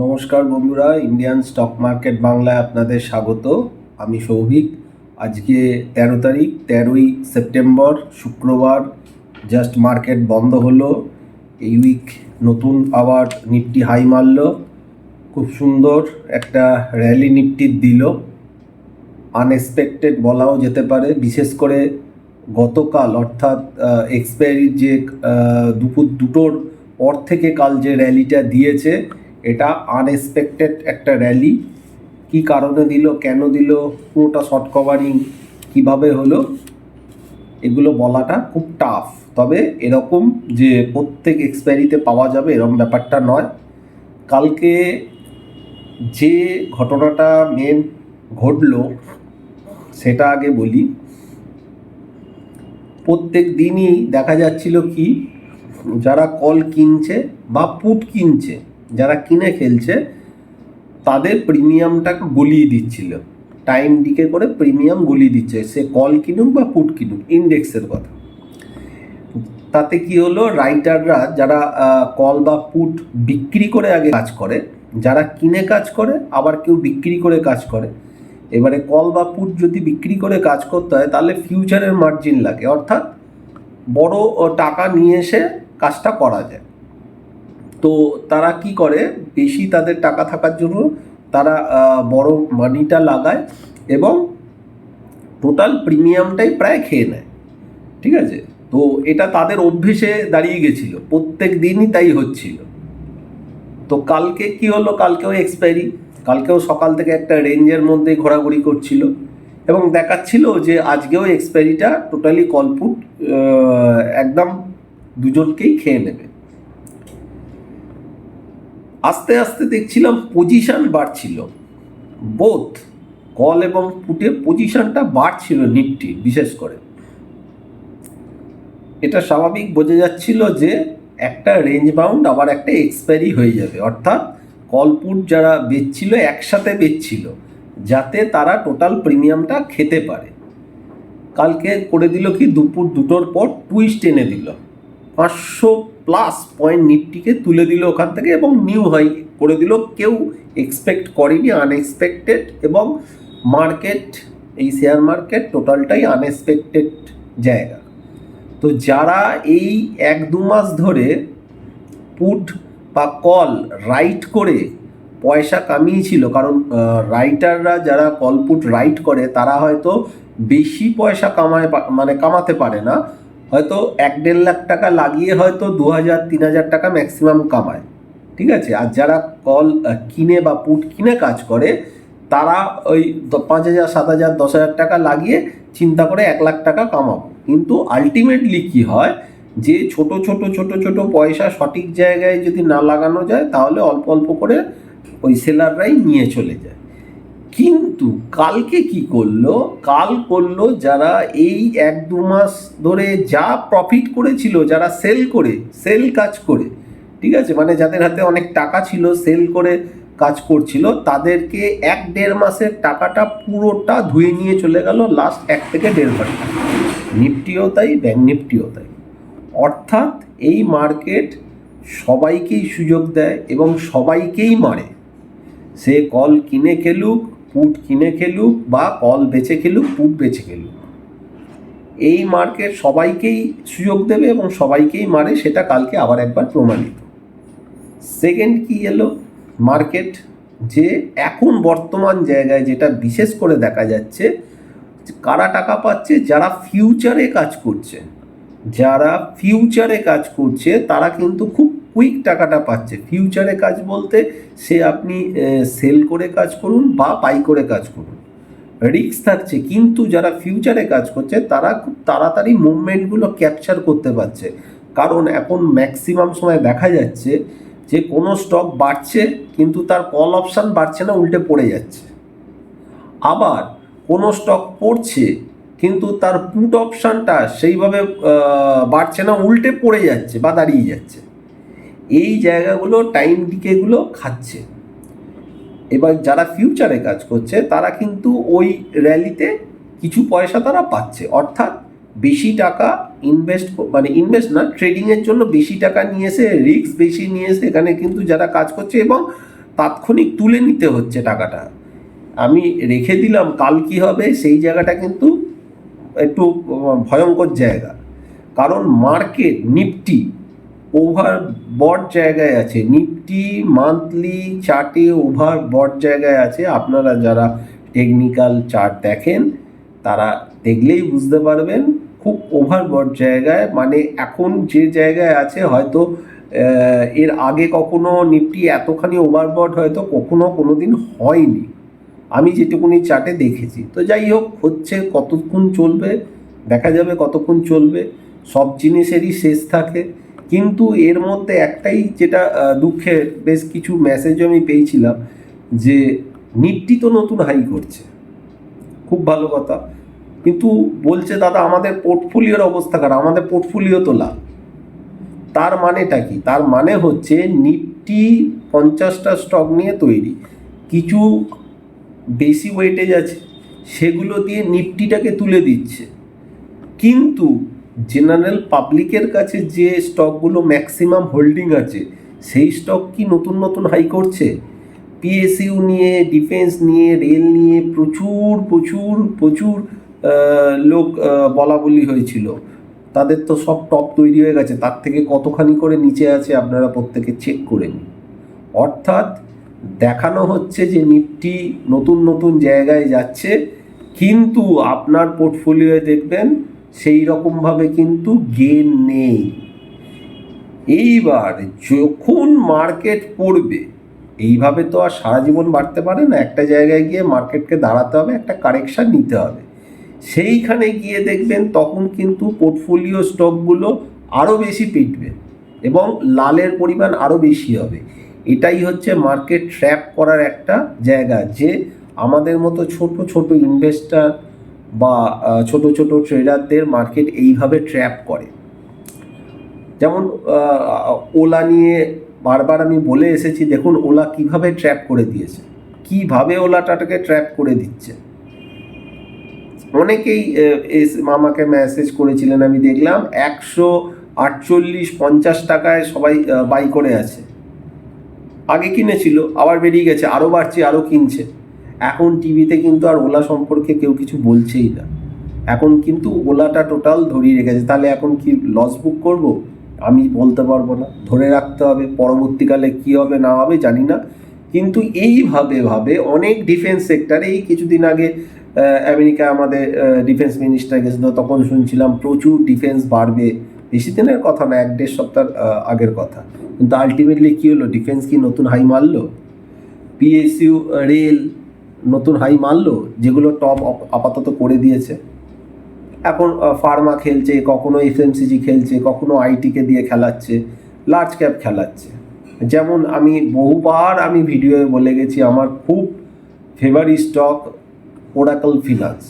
নমস্কার বন্ধুরা, Indian stock market বাংলায় আপনাদের স্বাগত। আমি সৌভিক। আজকে 13 তারিখ, 13ই সেপ্টেম্বর, শুক্রবার। জাস্ট মার্কেট বন্ধ হলো। এই উইক নতুন আবার নিফটি হাই মারল। খুব সুন্দর একটা র্যালি নিফটির দিল, আনএক্সপেক্টেড বলাও যেতে পারে। বিশেষ করে গতকাল অর্থাৎ এক্সপায়ারির যে দুপুর 2টোর পর থেকে কাল যে র্যালিটা দিয়েছে, এটা আনএক্সপেক্টেড একটা র্যালি। কি কারণে দিল, কেন দিল, পুরোটা শর্ট কভারিং কীভাবে হলো, এগুলো বলাটা খুব টাফ। তবে এরকম যে প্রত্যেক এক্সপায়ারিতে পাওয়া যাবে এরকম ব্যাপারটা নয়। কালকে যে ঘটনাটা মেন ঘটলো সেটা আগে বলি। প্রত্যেক দিনই দেখা যাচ্ছিল কি, যারা কল কিনছে বা পুট কিনছে, যারা কিনে খেলছে, তাদের প্রিমিয়ামটাকে গলিয়ে দিচ্ছিল। টাইম ডিকে করে প্রিমিয়াম গলিয়ে দিচ্ছে, সে কল কিনুক বা পুট কিনুক, ইন্ডেক্সের কথা। তাতে কি হলো, রাইটাররা যারা কল বা পুট বিক্রি করে আগে কাজ করে, যারা কিনে কাজ করে, আবার কেউ বিক্রি করে কাজ করে। এবারে কল বা পুট যদি বিক্রি করে কাজ করতে হয় তাহলে ফিউচারের মার্জিন লাগে, অর্থাৎ বড় টাকা নিয়ে এসে কাজটা করা যায়। তো তারা কি করে, বেশি তাদের টাকা থাকার জন্য তারা বড় মানিটা লাগায় এবং টোটাল প্রিমিয়ামটাই প্রায় খেয়ে নেয়। ঠিক আছে, তো এটা তাদের অভ্যেসে দাঁড়িয়ে গেছিল, প্রত্যেক দিনই তাই হচ্ছিল। তো কালকে কি হলো, কালকেও এক্সপায়ারি, কালকেও সকাল থেকে একটা রেঞ্জের মধ্যে ঘোরাঘুরি করছিল এবং দেখাচ্ছিল যে আজকেও এক্সপায়ারিটা টোটালি কলপুট একদম দুজনকেই খেয়ে নেবে। আস্তে আস্তে দেখছিলাম পজিশন বাড়ছিল, বোথ কল এবং পুটে পজিশনটা বাড়ছিল নিফটি। বিশেষ করে এটা স্বাভাবিক বোঝা যাচ্ছিল যে একটা রেঞ্জ বাউন্ড আবার একটা এক্সপায়ারি হয়ে যাবে, অর্থাৎ কল পুট যারা বেচছিল একসাথে বেচছিল যাতে তারা টোটাল প্রিমিয়ামটা খেতে পারে। কালকে করে দিল কি, দুপুর 2টোর পর টুইস্ট এনে দিল, 500+ পয়েন্ট নিফটিকে তুলে দিল ওখান থেকে এবং নিউ হাই করে দিল। কেউ এক্সপেক্ট করেনি, আনএক্সপেক্টেড। এবং মার্কেট, এই শেয়ার মার্কেট টোটালটাই আনএক্সপেক্টেড জায়গা। তো যারা এই 1-2 মাস ধরে পুট বা কল রাইট করে পয়সা কামিয়েছিল, কারণ রাইটাররা যারা কল পুট রাইট করে তারা হয়তো বেশি পয়সা কামাতে পারে না, হয়তো 1-1.5 লাখ টাকা লাগিয়ে হয়তো 2,000-3,000 টাকা ম্যাক্সিমাম কামায়। ঠিক আছে, আর যারা কল কিনে বা পুট কিনে কাজ করে তারা ওই 5,000, 7,000, 10,000 টাকা লাগিয়ে চিন্তা করে 1 লাখ টাকা কামাবো। কিন্তু আলটিমেটলি কি হয়, যে ছোট ছোট ছোট ছোট পয়সা সঠিক জায়গায় যদি না লাগানো যায় তাহলে অল্প অল্প করে ওই সেলাররাই নিয়ে চলে যায়। কিন্তু কালকে কি করলো, কাল করলো যারা এই 1-2 মাস ধরে যা প্রফিট করেছিল, যারা সেল কাজ করে, ঠিক আছে, মানে যাদের হাতে অনেক টাকা ছিল, সেল করে কাজ করছিল, তাদেরকে 1-1.5 মাসের টাকাটা পুরোটা ধুয়ে নিয়ে চলে গেল লাস্ট 1 থেকে 1.5 ঘন্টা। নিফটিও তাই, ব্যাংক নিফটিও তাই। অর্থাৎ এই মার্কেট সবাইকেই সুযোগ দেয় এবং সবাইকেই মারে। সে কল কিনে খেলুক, পুট কিনে খেলুক, বা কল বেচে খেলুক, পুট বেচে খেলুক, এই মার্কেট সবাইকেই সুযোগ দেবে এবং সবাইকেই মারে। সেটা কালকে আবার একবার প্রমাণিত। সেকেন্ড কি এলো, মার্কেট যে এখন বর্তমান জায়গায় যেটা বিশেষ করে দেখা যাচ্ছে, কারা টাকা পাচ্ছে, যারা ফিউচারে কাজ করছে। যারা ফিউচারে কাজ করছে তারা কিন্তু খুব কুইক টাকাটা পাচ্ছে। ফিউচারে কাজ বলতে সে আপনি সেল করে কাজ করুন বা বাই করে কাজ করুন, রিস্ক থাকছে, কিন্তু যারা ফিউচারে কাজ করছে তারা খুব তাড়াতাড়ি মুভমেন্টগুলো ক্যাপচার করতে পারছে। কারণ এখন ম্যাক্সিমাম সময় দেখা যাচ্ছে যে কোনো স্টক বাড়ছে কিন্তু তার কল অপশান বাড়ছে না, উল্টে পড়ে যাচ্ছে। আবার কোনো স্টক পড়ছে কিন্তু তার পুট অপশানটা সেইভাবে বাড়ছে না, উল্টে পড়ে যাচ্ছে বা দাঁড়িয়ে যাচ্ছে। এই জায়গাগুলো, টাইম ডিকেগুলো খাচ্ছে। এবার যারা ফিউচারে কাজ করছে তারা কিন্তু ওই র্যালিতে কিছু পয়সা তারা পাচ্ছে, অর্থাৎ বেশি টাকা ইনভেস্ট না, ট্রেডিংয়ের জন্য বেশি টাকা নিয়ে এসে, রিস্ক বেশি নিয়ে এসে এখানে কিন্তু যারা কাজ করছে এবং তাৎক্ষণিক তুলে নিতে হচ্ছে টাকাটা। আমি রেখে দিলাম, কাল কি হবে সেই জায়গাটা কিন্তু একটু ভয়ঙ্কর জায়গা। কারণ মার্কেট নিফটি ওভারবট জায়গায় আছে, নিফটি মান্থলি চার্টে ওভারবট জায়গায় আছে। আপনারা যারা টেকনিক্যাল চার্ট দেখেন তারা দেখলেই বুঝতে পারবেন খুব ওভারবট জায়গায়, মানে এখন যে জায়গায় আছে হয়তো এর আগে কখনো নিফটি এতখানি ওভারবট হয়তো কোনোদিন হয়নি, আমি যেটুকুনি চার্টে দেখেছি। তো যাই হোক, হচ্ছে কতক্ষণ চলবে দেখা যাবে, কতক্ষণ চলবে। সব জিনিসেরই শেষ থাকে, কিন্তু এর মধ্যে একটাই যেটা দুঃখের, বেশ কিছু মেসেজ আমি পেয়েছিলাম যে নিফটি তো নতুন হাই করছে, খুব ভালো কথা, কিন্তু বলছে দাদা আমাদের পোর্টফোলিওর অবস্থা খারাপ, আমাদের পোর্টফোলিও তো লাভ। তার মানেটা কি? তার মানে হচ্ছে নিফটি 50টা স্টক নিয়ে তৈরি, কিছু বেশি ওয়েটেজ আছে সেগুলো দিয়ে নিফটিটাকে তুলে দিচ্ছে, কিন্তু জেনারেল পাবলিকের কাছে যে স্টকগুলো ম্যাক্সিমাম হোল্ডিং আছে সেই স্টক কি নতুন নতুন হাই করছে? পিএসইউ নিয়ে, ডিফেন্স নিয়ে, রেল নিয়ে প্রচুর প্রচুর প্রচুর লোক বলা বলি হয়েছিল, তাদের তো সব টপ তৈরি হয়ে গেছে, তার থেকে কতখানি করে নিচে আছে আপনারা প্রত্যেকে চেক করে নিন। অর্থাৎ দেখানো হচ্ছে যে নিফটি নতুন নতুন জায়গায় যাচ্ছে, কিন্তু আপনার পোর্টফোলিওয়ে দেখবেন সেই রকমভাবে কিন্তু গেন নেই। এইবার যখন মার্কেট পড়বে, এইভাবে তো আর সারা জীবন বাড়তে পারে না, একটা জায়গায় গিয়ে মার্কেটকে দাঁড়াতে হবে, একটা কারেকশান নিতে হবে। সেইখানে গিয়ে দেখবেন তখন কিন্তু পোর্টফোলিও স্টকগুলো আরও বেশি পিটবে এবং লালের পরিমাণ আরও বেশি হবে। এটাই হচ্ছে মার্কেট ট্র্যাপ করার একটা জায়গা, যে আমাদের মতো ছোট ছোট ইনভেস্টার বা ছোট ছোট ট্রেডারদের মার্কেট এইভাবে ট্র্যাপ করে। যেমন ওলা নিয়ে বারবার আমি বলে এসেছি, দেখুন ওলা কিভাবে ট্র্যাপ করে দিয়েছে, কিভাবে ওলাটাকে ট্র্যাপ করে দিচ্ছে। অনেকেই আমাকে মেসেজ করেছিলেন, আমি দেখলাম 148-50 টাকায় সবাই বাই করে আছে, আগে কিনেছিল আবার বেরিয়ে গেছে, আরও বাড়ছে আরও কিনছে। এখন টিভিতে কিন্তু আর ওলা সম্পর্কে কেউ কিছু বলছেই না, এখন কিন্তু ওলাটা টোটাল ধরিয়ে রেখেছে। তাহলে এখন কি লস বুক করব? আমি বলতে পারবো না, ধরে রাখতে হবে, পরবর্তীকালে কি হবে না হবে জানি না। কিন্তু এইভাবে অনেক ডিফেন্স সেক্টরে, এই কিছুদিন আগে আমেরিকা আমাদের ডিফেন্স মিনিস্টার গেছিল, তখন শুনছিলাম প্রচুর ডিফেন্স বাড়বে, বেশি দিনের কথা না, 1-1.5 সপ্তাহ আগের কথা, কিন্তু আলটিমেটলি কী হলো? ডিফেন্স কি নতুন হাই মারলো? পিএসইউ, রেল নতুন হাই মারলো, যেগুলো টপ আপাতত করে দিয়েছে। এখন ফার্মা খেলছে, কখনো এফএমসিজি খেলছে, কখনো আইটিকে দিয়ে খেলাচ্ছে, লার্জ ক্যাপ খেলাচ্ছে। যেমন আমি বহুবার ভিডিওয়ে বলে গেছি, আমার খুব ফেভারিট স্টক ওরাকল ফিনান্স।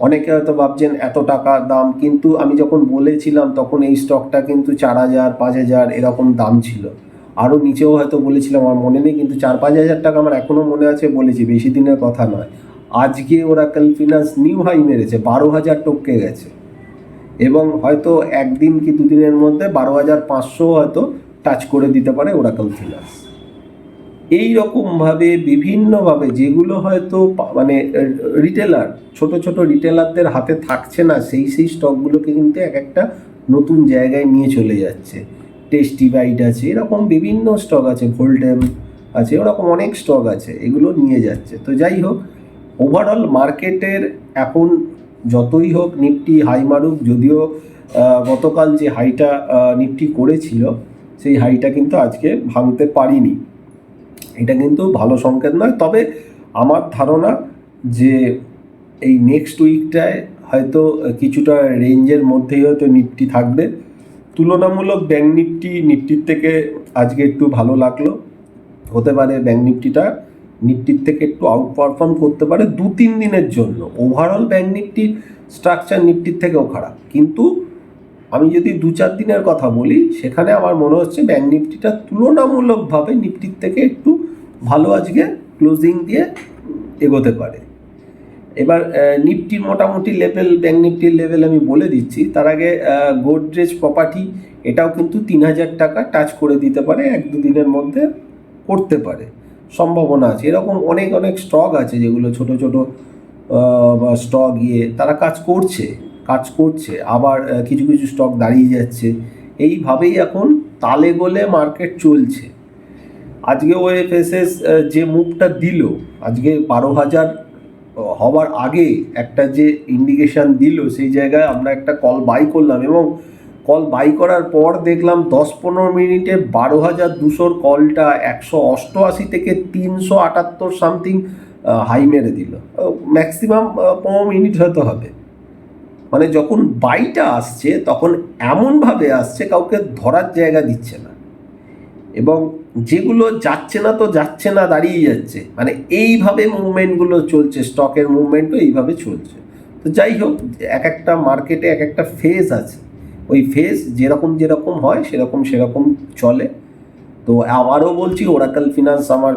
অনেকে হয়তো ভাবছেন এত টাকা দাম, কিন্তু আমি যখন বলেছিলাম তখন এই স্টকটা কিন্তু 4,000-5,000 এরকম দাম ছিল, আরও নিচেও হয়তো বলেছিলাম, আমার মনে নেই, কিন্তু 4-5 হাজার টাকা আমার এখনও মনে আছে বলেছি, বেশি দিনের কথা নয়। আজকে ওরাকল ফিনান্স নিউ হাই মেরেছে, 12,000 টপকে গেছে, এবং হয়তো একদিন কি দুদিনের মধ্যে 12,500 হয়তো টাচ করে দিতে পারে ওরাকল ফিনান্স। এই রকমভাবে বিভিন্নভাবে যেগুলো হয়তো মানে রিটেলার, ছোট ছোট রিটেলারদের হাতে থাকছে না, সেই স্টকগুলোকে কিন্তু এক একটা নতুন জায়গায় নিয়ে চলে যাচ্ছে। টেস্টি বাইট আছে, এরকম বিভিন্ন স্টক আছে, ভোল্টেম আছে, ওরকম অনেক স্টক আছে, এগুলো নিয়ে যাচ্ছে। তো যাই হোক, ওভারঅল মার্কেটের এখন যতই হোক নিফটি হাই মারুক, যদিও গতকাল যে হাইটা নিফটি করেছিল সেই হাইটা কিন্তু আজকে ভাঙতে পারিনি, এটা কিন্তু ভালো সংকেত নয়। তবে আমার ধারণা যে এই নেক্সট উইকটায় হয়তো কিছুটা রেঞ্জের মধ্যেই হয়তো নিফটি থাকবে। তুলনামূলক ব্যাঙ্ক নিফটির থেকে আজকে একটু ভালো লাগলো, হতে পারে ব্যাঙ্ক নিফটির থেকে একটু আউট পারফর্ম করতে পারে 2-3 দিনের জন্য। ওভারঅল ব্যাঙ্ক নিফটির স্ট্রাকচার নিফটির থেকেও খারাপ, কিন্তু আমি যদি 2-4 দিনের কথা বলি, সেখানে আমার মনে হচ্ছে ব্যাঙ্ক নিফটিটা তুলনামূলকভাবে নিফটির থেকে একটু ভালো আজকে ক্লোজিং দিয়ে এগোতে পারে। এবার নিফটির মোটামুটি লেভেল, ব্যাঙ্ক নিফটির লেভেল আমি বলে দিচ্ছি, তার আগে গোদরেজ প্রপার্টি এটাও কিন্তু 3,000 টাকা টাচ করে দিতে পারে 1-2 দিনের মধ্যে, করতে পারে, সম্ভাবনা আছে। এরকম অনেক অনেক স্টক আছে যেগুলো ছোট ছোট স্টক তারা কাজ করছে, আবার কিছু কিছু স্টক দাঁড়িয়ে যাচ্ছে। এইভাবেই এখন তালে গোলে মার্কেট চলছে। আজকে ওএফএসএস যে মুভটা দিল, আজকে 12,000 হওয়ার আগে একটা যে ইন্ডিকেশন দিল, সেই জায়গায় আমরা একটা কল বাই করলাম, এবং কল বাই করার পর দেখলাম 10-15 মিনিটে 12,200 কলটা 188 থেকে 378 সামথিং হাই মেরে দিল। ম্যাক্সিমাম 15 মিনিট হয়তো হবে। মানে যখন বাইটা আসছে তখন এমনভাবে আসছে কাউকে ধরার জায়গা দিচ্ছে না, এবং যেগুলো যাচ্ছে না তো যাচ্ছে না, দাঁড়িয়ে যাচ্ছে। মানে এইভাবে মুভমেন্টগুলো চলছে, স্টকের মুভমেন্টও এইভাবে চলছে। তো যাই হোক, এক একটা মার্কেটে এক একটা ফেজ আছে, ওই ফেজ যেরকম যেরকম হয় সেরকম সেরকম চলে। তো আবারও বলছি, ওরাকল ফিনান্স আমার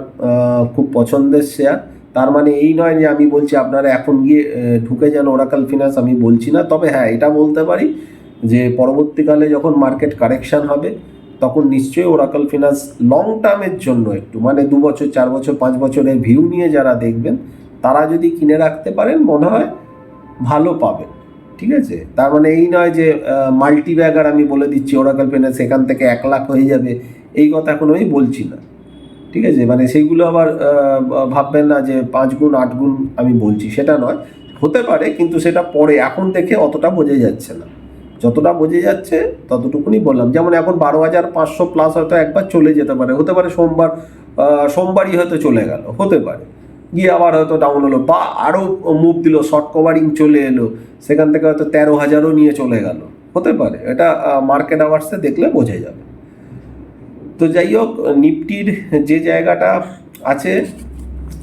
খুব পছন্দের শেয়ার। তার মানে এই নয় যে আমি বলছি আপনারা এখন গিয়ে ঢুকে যান ওরাকল ফিনান্স, আমি বলছি না। তবে হ্যাঁ, এটা বলতে পারি যে পরবর্তীকালে যখন মার্কেট কারেকশান হবে তখন নিশ্চয়ই ওরাকল ফিনান্স লং টার্মের জন্য একটু, মানে 2 বছর 4 বছর 5 বছরের ভিউ নিয়ে যারা দেখবেন, তারা যদি কিনে রাখতে পারেন মনে হয় ভালো পাবেন। ঠিক আছে, তার মানে এই নয় যে মাল্টি ব্যাগার আমি বলে দিচ্ছি ওরাকল ফিনান্স এখান থেকে 1 লাখ হয়ে যাবে, এই কথা এখন আমি বলছি না। ঠিক আছে, মানে সেইগুলো আবার ভাববেন না যে 5 গুণ 8 গুণ আমি বলছি, সেটা নয়। হতে পারে, কিন্তু সেটা পরে, এখন দেখে অতটা বোঝা যাচ্ছে না। যতটা বোঝা যাচ্ছে ততটুকুনি বললাম। যেমন এখন 12,500 প্লাস হয়তো একবার চলে যেতে পারে, হতে পারে সোমবারই হয়তো চলে গেল, হতে পারে গিয়ে আবার হয়তো ডাউন হলো, বা আরও মুভ দিল, শর্ট কভারিং চলে এলো, সেখান থেকে হয়তো 13,000ও নিয়ে চলে গেল, হতে পারে। এটা মার্কেট আওয়ার্সে দেখলে বোঝা যাবে। তো যাই হোক, নিফটির যে জায়গাটা আছে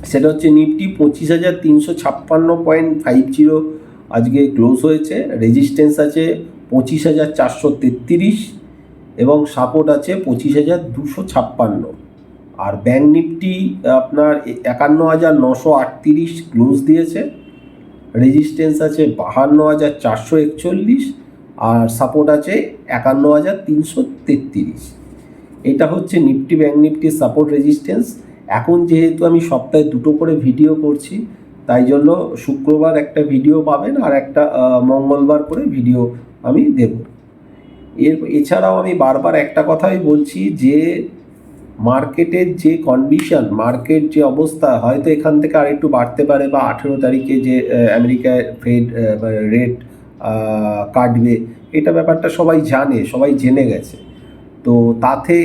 সেটা হচ্ছে নিফটি 25,356.50 আজকে ক্লোজ হয়েছে। রেজিস্ট্যান্স আছে 25,433 এবং সাপোর্ট আছে 25,256। আর ব্যাঙ্ক নিফটি আপনার 51,938 ক্লোজ দিয়েছে। রেজিস্ট্যান্স আছে 52,441 আর সাপোর্ট আছে 51,333। এটা হচ্ছে নিফটি ব্যাঙ্ক নিফটির সাপোর্ট রেজিস্ট্যান্স। এখন যেহেতু আমি সপ্তাহে 2টো করে ভিডিও করছি, তাই জন্য শুক্রবার একটা ভিডিও পাবেন আর একটা মঙ্গলবার করে ভিডিও আমি দেব। এছাড়াও আমি বারবার একটা কথাই বলছি যে মার্কেটের যে কন্ডিশন, মার্কেট যে অবস্থা, হয়তো এখান থেকে আরেকটু বাড়তে পারে, বা 18 তারিখে যে আমেরিকায় ফেড রেট কাটবে, এটা ব্যাপারটা সবাই জানে, সবাই জেনে গেছে। তো তাতে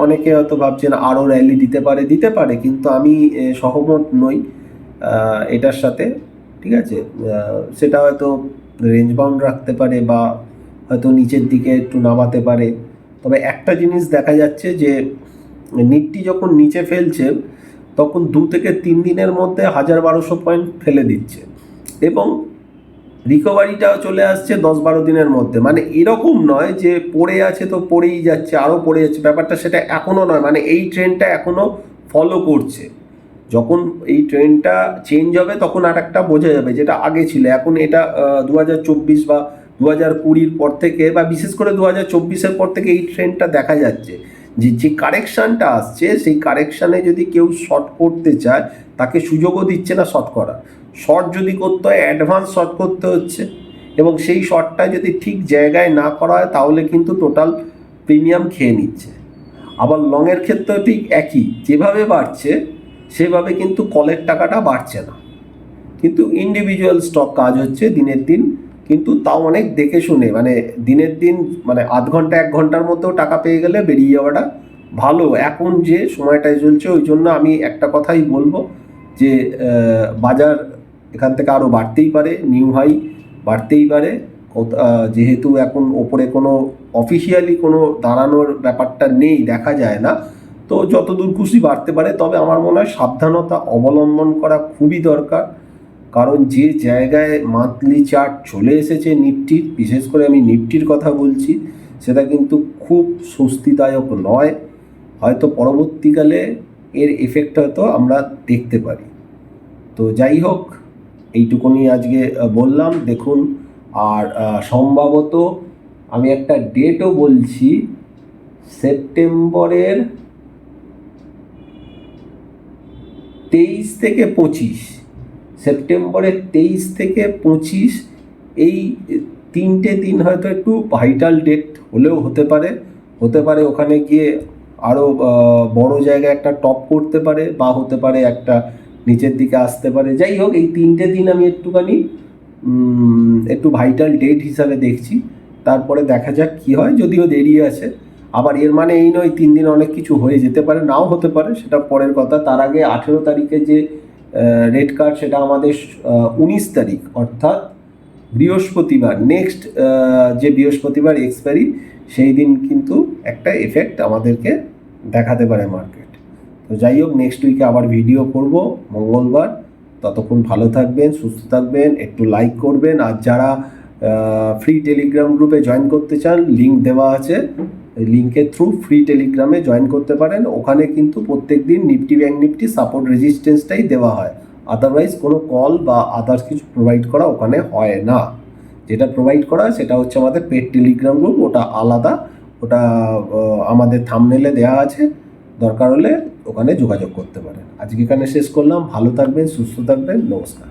অনেকে হয়তো ভাবছেন আরও র্যালি দিতে পারে, কিন্তু আমি সহমত নই এটার সাথে। ঠিক আছে, সেটা হয়তো রেঞ্জ বাউন্ড রাখতে পারে, বা হয়তো নিচের দিকে একটু নামাতে পারে। তবে একটা জিনিস দেখা যাচ্ছে যে নিফটি যখন নিচে ফেলছে তখন 2 থেকে 3 দিনের মধ্যে 1,000-1,200 পয়েন্ট ফেলে দিচ্ছে, এবং রিকভারিটাও চলে আসছে 10-12 দিনের মধ্যে। মানে এরকম নয় যে পড়ে আছে তো পড়েই যাচ্ছে, আরও পড়ে যাচ্ছে, ব্যাপারটা সেটা এখনও নয়। মানে এই ট্রেন্ডটা এখনও ফলো করছে। যখন এই ট্রেন্ডটা চেঞ্জ হবে তখন আর একটা বোঝা যাবে যেটা আগে ছিল। এখন এটা 2024 বা 2020 পর থেকে, বা বিশেষ করে 2024-এর পর থেকে এই ট্রেন্ডটা দেখা যাচ্ছে যে কারেকশানটা আসছে, সেই কারেকশানে যদি কেউ শর্ট করতে চায় তাকে সুযোগও দিচ্ছে না শর্ট করা। শর্ট যদি করতে হয় অ্যাডভান্স শর্ট করতে হচ্ছে, এবং সেই শর্টটা যদি ঠিক জায়গায় না করা হয় তাহলে কিন্তু টোটাল প্রিমিয়াম খেয়ে নিচ্ছে। আবার লংয়ের ক্ষেত্রেও ঠিক একই, যেভাবে বাড়ছে সেভাবে কিন্তু কলের টাকাটা বাড়ছে না, কিন্তু ইন্ডিভিজুয়াল স্টক কাজ হচ্ছে দিনের দিন, কিন্তু তাও অনেক দেখে শুনে, মানে দিনের দিন, মানে আধ ঘন্টা 1 ঘন্টার মধ্যেও টাকা পেয়ে গেলে বেরিয়ে যাওয়াটা ভালো এখন যে সময়টায় চলছে। ওই জন্য আমি একটা কথাই বলবো যে বাজার এখান থেকে আরও বাড়তেই পারে, নিউ হাই বাড়তেই পারে, যেহেতু এখন ওপরে কোনো অফিসিয়ালি কোনো দাঁড়ানোর ব্যাপারটা নেই, দেখা যায় না, তো যত দূর খুশি বাড়তে পারে। তবে আমার মনে হয় সাবধানতা অবলম্বন করা খুবই দরকার, কারণ যে জায়গায় মান্থলি চার্ট চলে এসেছে নিফটির, বিশেষ করে আমি নিফটির কথা বলছি, সেটা কিন্তু খুব স্বস্তিদায়ক নয়। হয়তো পরবর্তীকালে এর এফেক্ট হয়তো আমরা দেখতে পারি। তো যাই হোক, এইটুকুনি আজকে বললাম। দেখুন, আর সম্ভবত আমি একটা ডেটও বলছি, সেপ্টেম্বরের 23 থেকে 25, সেপ্টেম্বরের 23 থেকে 25 এই 3টে দিন হয়তো একটু ভাইটাল ডেট হলেও হতে পারে ওখানে গিয়ে আরও বড় জায়গায় একটা টপ করতে পারে, বা হতে পারে একটা নিচের দিকে আসতে পারে। যাই হোক, এই 3টে দিন আমি একটুখানি একটু ভাইটাল ডেট হিসাবে দেখছি, তারপরে দেখা যাক কি হয়, যদিও দেরি আছে। আবার এর মানে এই নয় 3 দিন অনেক কিছু হয়ে যেতে পারে, নাও হতে পারে, সেটা পরের কথা। তার আগে 18 তারিখে যে রেড কার্ড, সেটা আমাদের 19 তারিখ অর্থাৎ বৃহস্পতিবার, নেক্সট যে বৃহস্পতিবার এক্সপায়ারি, সেই দিন কিন্তু একটা এফেক্ট আমাদেরকে দেখাতে পারে মার্কেট। তো যাই হোক, নেক্সট উইকে আবার ভিডিও করব মঙ্গলবার। ততক্ষণ ভালো থাকবেন, সুস্থ থাকবেন, একটু লাইক করবেন। আর যারা ফ্রি টেলিগ্রাম গ্রুপে জয়েন করতে চান, লিঙ্ক দেওয়া আছে, এই লিঙ্কের থ্রু ফ্রি টেলিগ্রামে জয়েন করতে পারেন। ওখানে কিন্তু প্রত্যেক দিন নিফটি ব্যাঙ্ক নিফটি সাপোর্ট রেজিস্ট্যান্সটাই দেওয়া হয়, আদারওয়াইজ কোনো কল বা আদার্স কিছু প্রোভাইড করা ওখানে হয় না। যেটা প্রোভাইড করা হয় সেটা হচ্ছে আমাদের পেড টেলিগ্রাম গ্রুপ, ওটা আলাদা, ওটা আমাদের থাম্বনেলে দেওয়া আছে, দরকার হলে ওখানে যোগাযোগ করতে পারেন। আজকে এখানে শেষ করলাম, ভালো থাকবেন, সুস্থ থাকবেন, নমস্কার।